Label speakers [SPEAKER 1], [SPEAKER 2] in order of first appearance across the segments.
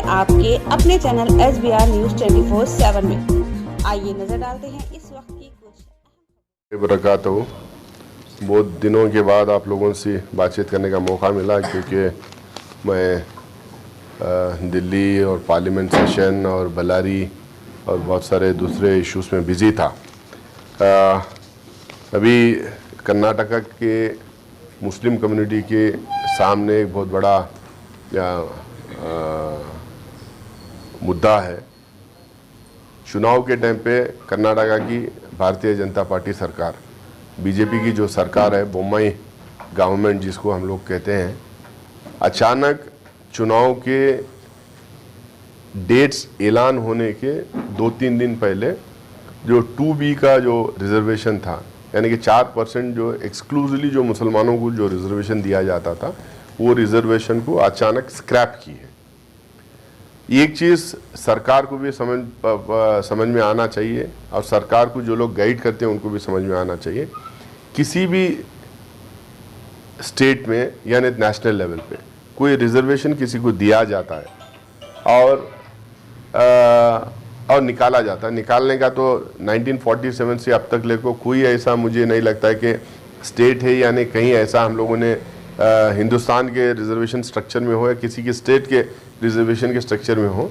[SPEAKER 1] आपके अपने channel SBR news 24/7 में। आइए नजर डालते हैं इस वक्त की कुछ
[SPEAKER 2] बरकातहू। बहुत दिनों के बाद आप लोगों से बातचीत करने का मौका मिला, क्योंकि मैं दिल्ली और पार्लियामेंट सेशन और बल्लारी और बहुत सारे दूसरे इश्यूज़ में बिज़ी था। अभी कर्नाटका के मुस्लिम कम्युनिटी के सामने एक बहुत बड़ा मुद्दा है। चुनाव के टाइम पे कर्नाटका की भारतीय जनता पार्टी सरकार, बीजेपी की जो सरकार है, बोम्मई गवर्नमेंट जिसको हम लोग कहते हैं, अचानक चुनाव के डेट्स ऐलान होने के 2-3 दिन पहले जो 2B का जो रिजर्वेशन था, यानी कि 4% जो एक्सक्लूसिवली जो मुसलमानों को जो रिजर्वेशन दिया जाता था, वो रिजर्वेशन को अचानक स्क्रैप की है। एक चीज़ सरकार को भी समझ में आना चाहिए, और सरकार को जो लोग गाइड करते हैं उनको भी समझ में आना चाहिए। किसी भी स्टेट में यानी नेशनल लेवल पे कोई रिजर्वेशन किसी को दिया जाता है और निकाला जाता है, निकालने का तो 1947 से अब तक लेकर कोई ऐसा मुझे नहीं लगता है कि स्टेट है यानी कहीं ऐसा हम लोगों ने हिंदुस्तान के रिजर्वेशन स्ट्रक्चर में हो या किसी के स्टेट के रिजर्वेशन के स्ट्रक्चर में हो,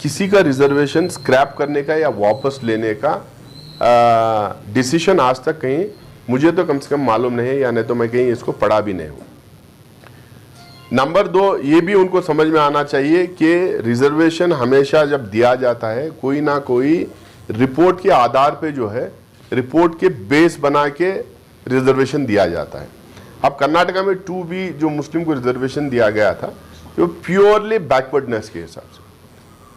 [SPEAKER 2] किसी का रिजर्वेशन स्क्रैप करने का या वापस लेने का डिसीजन आज तक कहीं मुझे तो कम से कम मालूम नहीं है, या नहीं तो मैं कहीं इसको पढ़ा भी नहीं हूँ। नंबर 2, ये भी उनको समझ में आना चाहिए कि रिजर्वेशन हमेशा जब दिया जाता है कोई ना कोई रिपोर्ट के आधार पे जो है, रिपोर्ट के बेस बना के रिजर्वेशन दिया जाता है। अब कर्नाटका में 2B जो मुस्लिम को रिजर्वेशन दिया गया था, जो प्योरली बैकवर्डनेस के हिसाब से,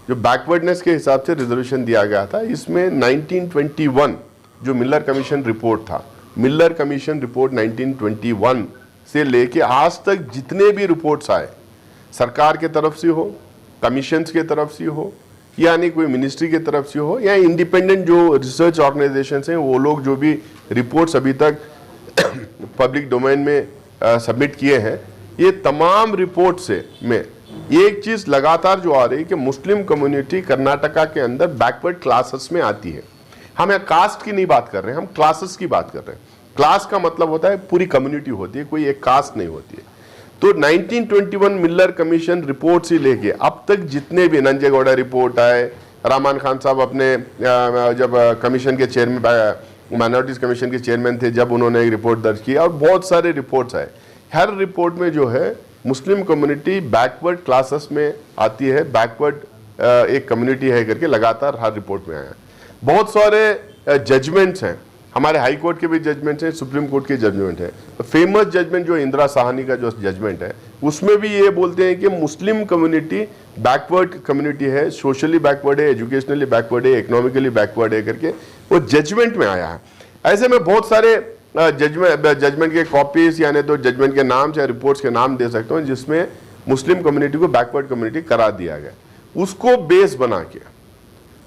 [SPEAKER 2] जो बैकवर्डनेस के हिसाब से रिजर्वेशन दिया गया था, इसमें 1921 जो मिलर कमीशन रिपोर्ट था, मिलर कमीशन रिपोर्ट 1921 से लेके आज तक जितने भी रिपोर्ट्स आए, सरकार के तरफ से हो, कमीशंस के तरफ से हो, यानी कोई मिनिस्ट्री के तरफ से हो, या इंडिपेंडेंट जो रिसर्च ऑर्गेनाइजेशंस हैं, वो लोग जो भी रिपोर्ट्स अभी तक पब्लिक डोमेन में सबमिट किए हैं, ये तमाम रिपोर्ट से में एक चीज लगातार जो आ रही है कि मुस्लिम कम्युनिटी कर्नाटका के अंदर बैकवर्ड क्लासेस में आती है। हम यहाँ कास्ट की नहीं बात कर रहे हैं, हम क्लासेस की बात कर रहे हैं। क्लास का मतलब होता है पूरी कम्युनिटी होती है, कोई एक कास्ट नहीं होती है। तो 1921 मिलर कमीशन रिपोर्ट से लेके अब तक जितने भी नंजेगौड़ा रिपोर्ट आए, रहमान खान साहब अपने जब कमीशन के चेयरमैन, माइनॉरिटीज कमीशन के चेयरमैन थे, जब उन्होंने एक रिपोर्ट दर्ज की, और बहुत सारे रिपोर्ट्स आए, हर रिपोर्ट में जो है मुस्लिम कम्युनिटी बैकवर्ड क्लासेस में आती है, बैकवर्ड एक कम्युनिटी है करके लगातार हर रिपोर्ट में आया। बहुत सारे जजमेंट्स हैं, हमारे हाई कोर्ट के भी जजमेंट्स हैं, सुप्रीम कोर्ट के जजमेंट है। फेमस जजमेंट जो इंदिरा साहनी का जो जजमेंट है, उसमें भी ये बोलते हैं कि मुस्लिम कम्युनिटी बैकवर्ड कम्युनिटी है, सोशली बैकवर्ड है, एजुकेशनली बैकवर्ड है, इकोनॉमिकली बैकवर्ड है करके वो जजमेंट में आया है। ऐसे में बहुत सारे जजमेंट के कॉपीज यानी तो जजमेंट के नाम या रिपोर्ट्स के नाम दे सकते हो जिसमें मुस्लिम कम्युनिटी को बैकवर्ड कम्युनिटी करार दिया गया। उसको बेस बना के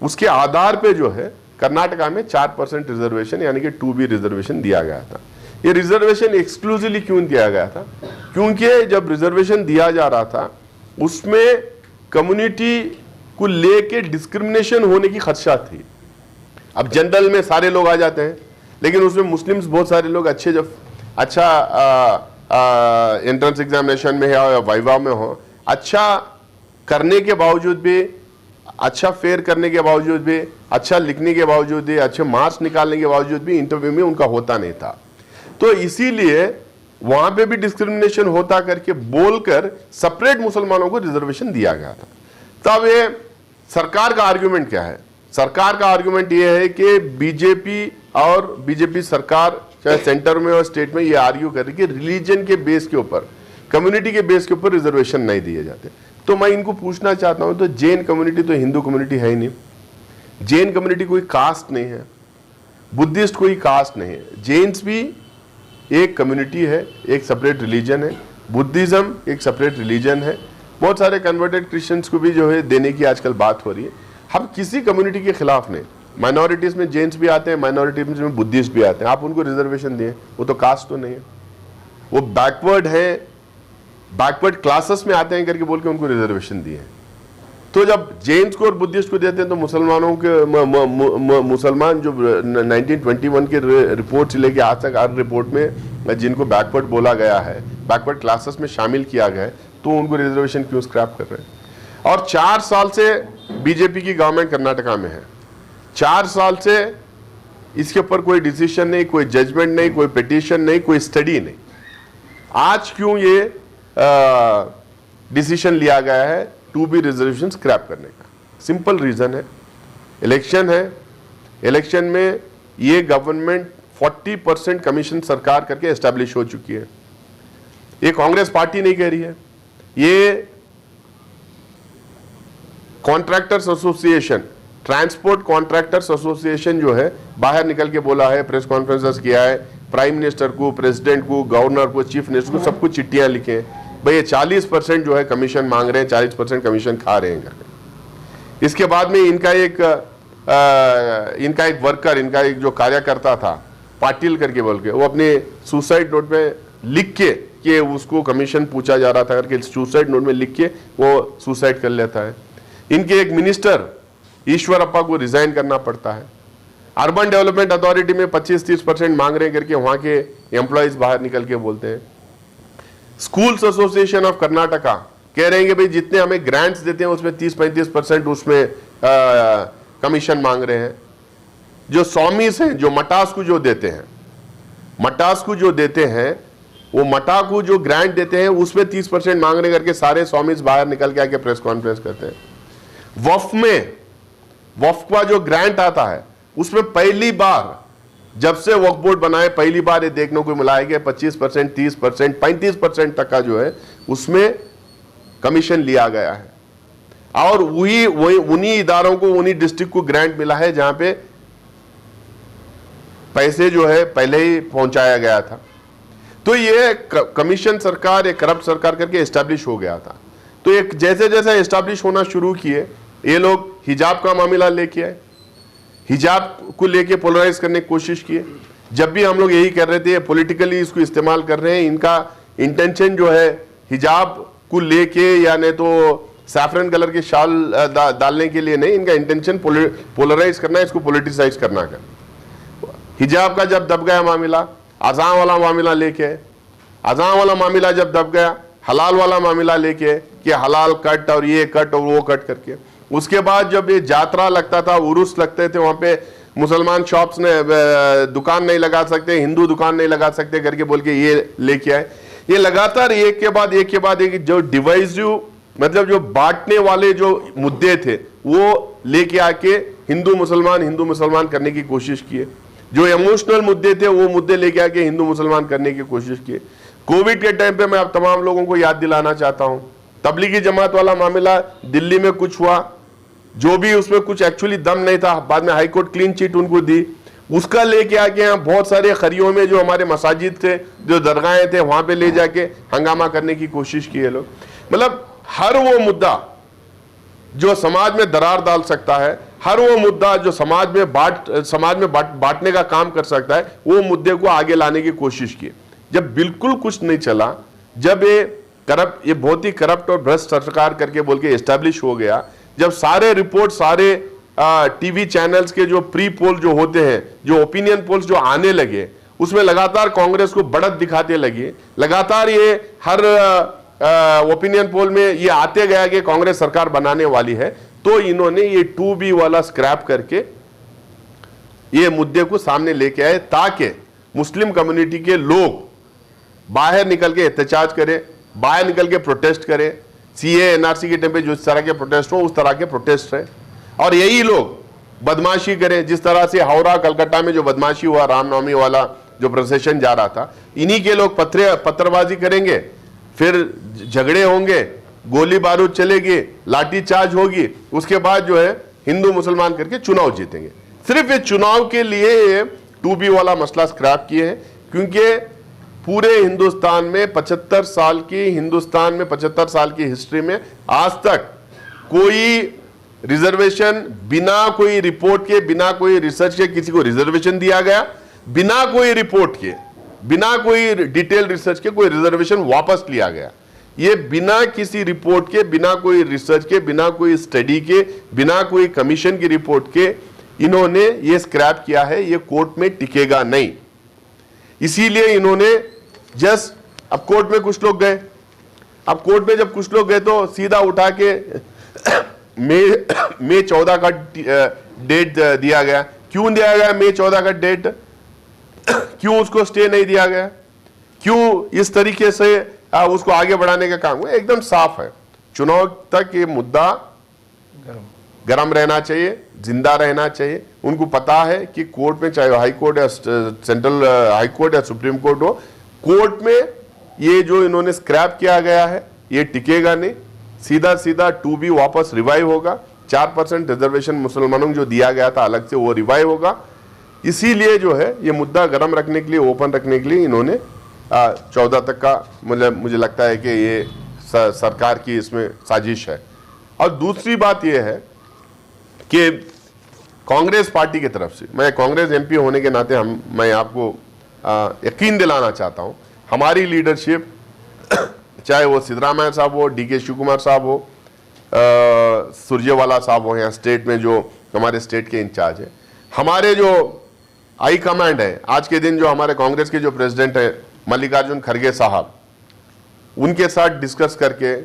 [SPEAKER 2] उसके आधार पे जो है कर्नाटका में 4% रिजर्वेशन यानी कि 2B रिजर्वेशन दिया गया था। ये रिजर्वेशन एक्सक्लूसिवली क्यों दिया गया था? क्योंकि जब रिजर्वेशन दिया जा रहा था उसमें कम्युनिटी को लेके डिस्क्रिमिनेशन होने की खदशा थी। अब जनरल में सारे लोग आ जाते हैं, लेकिन उसमें मुस्लिम्स बहुत सारे लोग अच्छा एंट्रेंस एग्जामिनेशन में या वाइवा में हो, अच्छा करने के बावजूद भी, अच्छा फेयर करने के बावजूद भी, अच्छा लिखने के बावजूद भी, अच्छे मार्क्स निकालने के बावजूद भी इंटरव्यू में उनका होता नहीं था। तो इसीलिए वहां पे भी डिस्क्रिमिनेशन होता करके बोलकर सेपरेट मुसलमानों को रिजर्वेशन दिया गया था। तब ये सरकार का आर्ग्यूमेंट क्या है? सरकार का आर्ग्यूमेंट ये है कि बीजेपी सरकार चाहे सेंटर में और स्टेट में ये आर्ग्यू कर रही है कि रिलीजन के बेस के ऊपर, कम्युनिटी के बेस के ऊपर रिजर्वेशन नहीं दिए जाते। तो मैं इनको पूछना चाहता हूं, तो जैन कम्युनिटी तो हिंदू कम्युनिटी है ही नहीं, जैन कम्युनिटी कोई कास्ट नहीं है, बुद्धिस्ट कोई कास्ट नहीं है, जैन्स भी एक कम्युनिटी है, एक सेपरेट रिलीजन है, बुद्धिज्म एक सेपरेट रिलीजन है। बहुत सारे कन्वर्टेड क्रिश्चियंस को भी जो है देने की आजकल बात हो रही है। हम किसी कम्युनिटी के खिलाफ नहीं, माइनॉरिटीज में जैन्स भी आते हैं, माइनॉरिटीज में बुद्धिस्ट भी आते हैं, आप उनको रिजर्वेशन दिए, वो तो कास्ट तो नहीं है, वो बैकवर्ड है, बैकवर्ड क्लासेस में आते हैं करके बोल के उनको रिजर्वेशन दिए हैं। तो जब जैन्स को और बुद्धिस्ट को देते हैं तो मुसलमानों के मुसलमान जो 1921 के रिपोर्ट से लेके आज तक हर रिपोर्ट में जिनको बैकवर्ड बोला गया है, बैकवर्ड क्लासेस में शामिल किया गया है, तो उनको रिजर्वेशन क्यों स्क्रैप कर रहे हैं? और 4 साल से बीजेपी की गवर्नमेंट कर्नाटका में है, 4 साल से इसके ऊपर कोई डिसीजन नहीं, कोई जजमेंट नहीं, कोई पिटीशन नहीं, कोई स्टडी नहीं। आज क्यों ये डिसीजन लिया गया है टू बी रिजर्वेशन स्क्रैप करने का? सिंपल रीजन है, इलेक्शन है। इलेक्शन में ये गवर्नमेंट 40% कमीशन सरकार करके एस्टैब्लिश हो चुकी है। ये कांग्रेस पार्टी नहीं कह रही है, ये contractors association, transport contractors association जो है बाहर निकल के बोला है, प्रेस कॉन्फ्रेंसेस किया है, प्राइम मिनिस्टर को, प्रेसिडेंट को, गवर्नर को, चीफ मिनिस्टर को, सबको चिट्ठियां लिखे भाई ये 40% जो है कमीशन मांग रहे हैं, 40% कमीशन खा रहे हैं। इसके बाद में इनका एक वर्कर, इनका एक जो कार्यकर्ता था पाटिल करके बोल के, वो अपने सुसाइड नोट में लिख के कि उसको कमीशन पूछा जा रहा था करके सुसाइड नोट में लिख के वो सुसाइड कर लेता है। इनके एक मिनिस्टर ईश्वरप्पा को रिजाइन करना पड़ता है। अर्बन डेवलपमेंट अथॉरिटी में 25-30% मांग रहे हैं करके वहां के एम्प्लॉयज बाहर निकल के बोलते हैं। स्कूल्स एसोसिएशन ऑफ कर्नाटका कह रहे हैं कि भाई जितने हमें ग्रांट्स देते हैं उसमें 30-35% उसमें कमीशन मांग रहे हैं। जो स्वामीज हैं, जो मटास को जो देते हैं, मटास को जो देते हैं, वो मटा को जो ग्रांट देते हैं उसमें 30% मांग रहे करके सारे स्वामीज बाहर निकल के आके प्रेस कॉन्फ्रेंस करते हैं। वफ में, वफ का जो ग्रांट आता है उसमें पहली बार जब से वक्फ बोर्ड बनाए पहली बार ये देखने को मिला है कि 25%, 30%, 35% तक का जो है उसमें कमीशन लिया गया है। और वही उन्हीं इदारों को, उन्हीं डिस्ट्रिक्ट को ग्रांट मिला है जहां पे पैसे जो है पहले ही पहुंचाया गया था। तो ये कमीशन सरकार, एक करप्ट सरकार करके एस्टैब्लिश हो गया था। तो एक जैसे जैसे एस्टैब्लिश होना शुरू किए, ये लोग हिजाब का मामला लेके आए, हिजाब को लेके पोलराइज करने की कोशिश किए। जब भी हम लोग यही कर रहे थे, पॉलिटिकली इसको इस्तेमाल कर रहे हैं, इनका इंटेंशन जो है हिजाब को लेके या नहीं तो सैफरन कलर के शाल डालने के लिए नहीं, इनका इंटेंशन पोलराइज करना है, इसको पोलिटिसाइज करना है। हिजाब का जब दब गया मामला, अज़ान वाला मामला लेके, अज़ान वाला मामला जब दब गया, हलाल वाला मामला लेके कि हलाल कट और ये कट और वो कट करके, उसके बाद जब ये जात्रा लगता था, उरुस लगते थे, वहां पे मुसलमान शॉप्स ने दुकान नहीं लगा सकते, हिंदू दुकान नहीं लगा सकते करके बोल के ये लेके आए। ये लगातार एक के बाद एक जो डिवाइसिव, मतलब जो बांटने वाले जो मुद्दे थे वो लेके आके हिंदू मुसलमान करने की कोशिश किए। जो इमोशनल मुद्दे थे वो मुद्दे लेके आके हिंदू मुसलमान करने की कोशिश किए। कोविड के टाइम पे मैं आप तमाम लोगों को याद दिलाना चाहता हूं, तबलीगी जमात वाला मामला दिल्ली में कुछ हुआ, जो भी उसमें कुछ एक्चुअली दम नहीं था, बाद में हाईकोर्ट क्लीन चिट उनको दी, उसका लेके आके यहाँ बहुत सारे खरियों में जो हमारे मसाजिद थे, जो दरगाहें थे, वहां पे ले जाके हंगामा करने की कोशिश की है लोग। मतलब हर वो मुद्दा जो समाज में दरार डाल सकता है, हर वो मुद्दा जो समाज में बांटने का काम कर सकता है, वो मुद्दे को आगे लाने की कोशिश की। जब बिल्कुल कुछ नहीं चला, जब ये बहुत ही करप्ट और भ्रष्ट सरकार करके बोल के एस्टैब्लिश हो गया, जब सारे रिपोर्ट, सारे टीवी चैनल्स के जो प्री पोल जो होते हैं, जो ओपिनियन पोल्स जो आने लगे, उसमें लगातार कांग्रेस को बढ़त दिखाते लगे, लगातार ये हर ओपिनियन पोल में ये आते गया कि कांग्रेस सरकार बनाने वाली है, तो इन्होंने ये 2B वाला स्क्रैप करके ये मुद्दे को सामने लेके आए ताकि मुस्लिम कम्युनिटी के लोग बाहर निकल के एहतजाज करें, बाहर निकल के प्रोटेस्ट करें। CA NRC के टाइम पे जो इस तरह के प्रोटेस्ट हो, उस तरह के प्रोटेस्ट है, और यही लोग बदमाशी करें। जिस तरह से हावड़ा कलकत्ता में जो बदमाशी हुआ, रामनवमी वाला जो प्रोसेशन जा रहा था, इन्हीं के लोग पत्थरबाजी करेंगे, फिर झगड़े होंगे, गोली बारूद चलेगी, लाठी चार्ज होगी, उसके बाद जो है हिंदू मुसलमान करके चुनाव जीतेंगे। सिर्फ ये चुनाव के लिए 2B वाला मसला स्क्रैप किए हैं, क्योंकि पूरे हिंदुस्तान में 75 साल की हिस्ट्री में आज तक कोई रिजर्वेशन बिना कोई रिपोर्ट के, बिना कोई रिसर्च के किसी को रिजर्वेशन दिया गया, बिना कोई रिपोर्ट के, बिना कोई डिटेल रिसर्च के कोई रिजर्वेशन वापस लिया गया। ये बिना किसी रिपोर्ट के, बिना कोई रिसर्च के, बिना कोई स्टडी के, बिना कोई कमीशन की रिपोर्ट के इन्होंने ये स्क्रैप किया है। ये कोर्ट में टिकेगा नहीं, इसीलिए इन्होंने अब कोर्ट में कुछ लोग गए, अब कोर्ट में जब कुछ लोग गए तो सीधा उठा के मई 14 का डेट दिया गया। क्यों दिया गया मई 14 का डेट? क्यों उसको स्टे नहीं दिया गया? क्यों इस तरीके से उसको आगे बढ़ाने का काम हुआ? एकदम साफ है, चुनाव तक ये मुद्दा गरम रहना चाहिए, जिंदा रहना चाहिए। उनको पता है कि कोर्ट में, चाहे हाई कोर्ट या सेंट्रल हाई कोर्ट या सुप्रीम कोर्ट हो, कोर्ट में ये जो इन्होंने स्क्रैप किया गया है ये टिकेगा नहीं। सीधा सीधा 2B वापस रिवाइव होगा। 4% रिजर्वेशन मुसलमानों को जो दिया गया था अलग से, वो रिवाइव होगा। इसीलिए जो है ये मुद्दा गर्म रखने के लिए, ओपन रखने के लिए इन्होंने 14 तक का मुझे लगता है कि ये सरकार की इसमें साजिश है। और दूसरी बात ये है कि कांग्रेस पार्टी की तरफ से, मैं कांग्रेस MP होने के नाते मैं आपको यकीन दिलाना चाहता हूं, हमारी लीडरशिप, चाहे वो सिद्धरामैया साहब हो, DK शिवकुमार साहब हो, सुरजेवाला साहब हो, यहाँ स्टेट में जो हमारे स्टेट के इंचार्ज है, हमारे जो हाई कमांड है, आज के दिन जो हमारे कांग्रेस के जो प्रेसिडेंट है मल्लिकार्जुन खड़गे साहब, उनके साथ डिस्कस करके,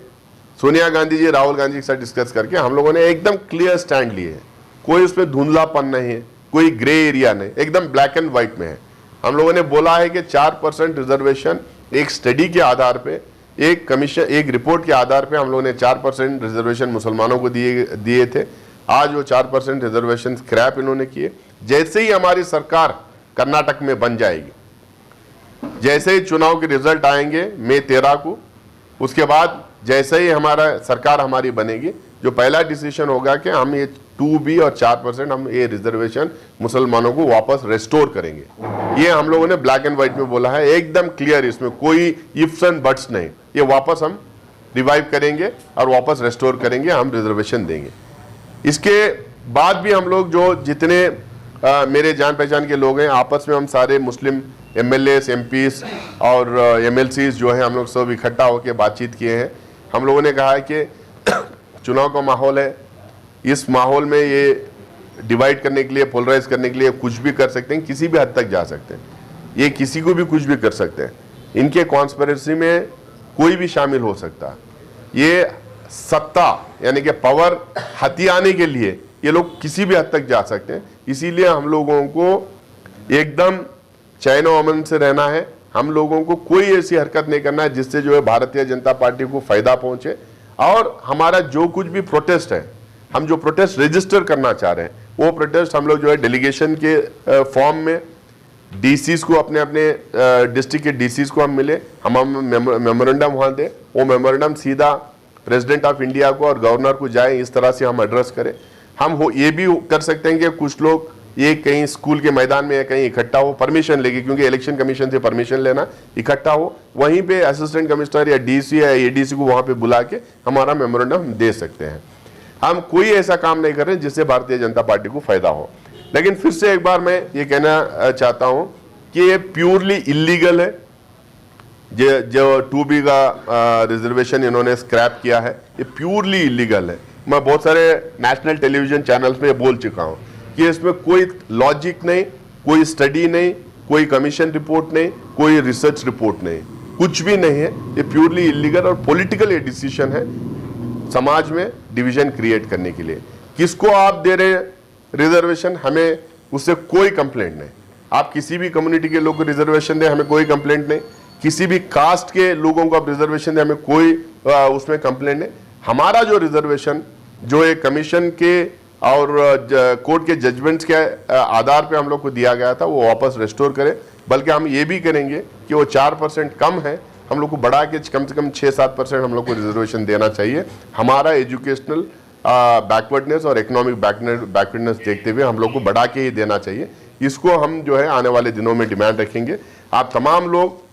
[SPEAKER 2] सोनिया गांधी जी, राहुल गांधी के साथ डिस्कस करके हम लोगों ने एकदम क्लियर स्टैंड लिए है। कोई उसमें धुंधलापन नहीं है, कोई ग्रे एरिया नहीं, एकदम ब्लैक एंड व्हाइट में है। हम लोगों ने बोला है कि 4% रिजर्वेशन एक स्टडी के आधार पे, एक कमीशन, एक रिपोर्ट के आधार पे हम लोगों ने 4% रिजर्वेशन मुसलमानों को दिए थे। आज वो 4% रिजर्वेशन स्क्रैप इन्होंने किए। जैसे ही हमारी सरकार कर्नाटक में बन जाएगी, जैसे ही चुनाव के रिजल्ट आएंगे मई 13 को, उसके बाद जैसे ही हमारा सरकार हमारी बनेगी, जो पहला डिसीजन होगा कि हम ये 2B और 4% हम ये रिजर्वेशन मुसलमानों को वापस रेस्टोर करेंगे। ये हम लोगों ने ब्लैक एंड व्हाइट में बोला है, एकदम क्लियर, इसमें कोई इफ्स एंड बट्स नहीं। ये वापस हम रिवाइव करेंगे और वापस रेस्टोर करेंगे, हम रिजर्वेशन देंगे। इसके बाद भी हम लोग जो जितने मेरे जान पहचान के लोग हैं, आपस में हम सारे मुस्लिम MLAs, MPs और MLCs जो है, हम लोग सब इकट्ठा होकर बातचीत किए हैं। हम लोगों ने कहा है कि चुनाव का माहौल है, इस माहौल में ये डिवाइड करने के लिए, पोलराइज करने के लिए कुछ भी कर सकते हैं, किसी भी हद तक जा सकते हैं, ये किसी को भी कुछ भी कर सकते हैं। इनके कॉन्स्पिरेसी में कोई भी शामिल हो सकता है। ये सत्ता यानी कि पावर हथियाने के लिए ये लोग किसी भी हद तक जा सकते हैं। इसीलिए हम लोगों को एकदम चैन और अमन से रहना है। हम लोगों को कोई ऐसी हरकत नहीं करना है जिससे जो है भारतीय जनता पार्टी को फायदा पहुंचे। और हमारा जो कुछ भी प्रोटेस्ट है, हम जो प्रोटेस्ट रजिस्टर करना चाह रहे हैं, वो प्रोटेस्ट हम लोग जो है डेलीगेशन के फॉर्म में DCs को, अपने अपने डिस्ट्रिक्ट के DCs को हम मिले, हम मेमोरेंडम वहाँ दें, वो मेमोरेंडम सीधा प्रेसिडेंट ऑफ इंडिया को और गवर्नर को जाए, इस तरह से हम एड्रेस करें। हम ये भी कर सकते हैं कि कुछ लोग ये कहीं स्कूल के मैदान में या कहीं इकट्ठा हो, परमिशन लेके, क्योंकि इलेक्शन कमीशन से परमिशन लेना, इकट्ठा हो, वहीं पे असिस्टेंट कमिश्नर या DC या ADC को वहां पे बुला के हमारा मेमोरेंडम दे सकते हैं। हम कोई ऐसा काम नहीं कर रहे जिससे भारतीय जनता पार्टी को फायदा हो। लेकिन फिर से एक बार मैं ये कहना चाहता हूं कि ये प्योरली इलीगल है। जो 2B का रिजर्वेशन इन्होंने स्क्रैप किया है, ये प्योरली इलीगल है। मैं बहुत सारे नेशनल टेलीविजन चैनल्स में बोल चुका हूं कि इसमें कोई लॉजिक नहीं, कोई स्टडी नहीं, कोई कमीशन रिपोर्ट नहीं, कोई रिसर्च रिपोर्ट नहीं, कुछ भी नहीं है। ये प्योरली इलीगल और पॉलिटिकल ये डिसीजन है, समाज में डिवीजन क्रिएट करने के लिए। किसको आप दे रहे हैं रिजर्वेशन, हमें उससे कोई कंप्लेंट नहीं। आप किसी भी कम्युनिटी के लोग को रिजर्वेशन दें, हमें कोई कंप्लेंट नहीं। किसी भी कास्ट के लोगों को आप रिजर्वेशन दें, हमें कोई उसमें कंप्लेंट नहीं। हमारा जो रिजर्वेशन जो एक कमीशन के और कोर्ट के जजमेंट्स के आधार पे हम लोग को दिया गया था, वो वापस रेस्टोर करें। बल्कि हम ये भी करेंगे कि वो 4% कम है, हम लोग को बढ़ा के कम से कम 6-7% हम लोग को रिजर्वेशन देना चाहिए। हमारा एजुकेशनल बैकवर्डनेस और इकोनॉमिक बैकवर्डनेस देखते हुए हम लोग को बढ़ा के ही देना चाहिए। इसको हम जो है आने वाले दिनों में डिमांड रखेंगे। आप तमाम लोग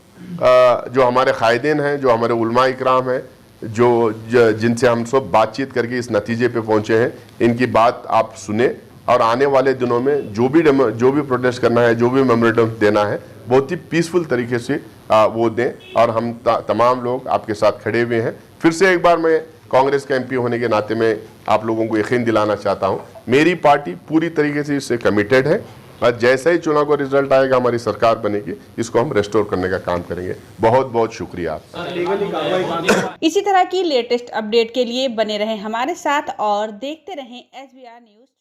[SPEAKER 2] जो हमारे कायदीन हैं, जो हमारे उलमा इकराम हैं, जिनसे हम सब बातचीत करके इस नतीजे पे पहुंचे हैं, इनकी बात आप सुने और आने वाले दिनों में जो भी प्रोटेस्ट करना है, जो भी मेमोरेंडम देना है, बहुत ही पीसफुल तरीके से वो दें और हम तमाम लोग आपके साथ खड़े हुए हैं। फिर से एक बार मैं कांग्रेस का एमपी होने के नाते में आप लोगों को यकीन दिलाना चाहता हूं, मेरी पार्टी पूरी तरीके से इससे कमिटेड है और जैसे ही चुनाव का रिजल्ट आएगा, हमारी सरकार बनेगी, इसको हम रेस्टोर करने का काम करेंगे। बहुत बहुत शुक्रिया।
[SPEAKER 1] इसी तरह की लेटेस्ट अपडेट के लिए बने रहें हमारे साथ और देखते रहें SBR न्यूज़।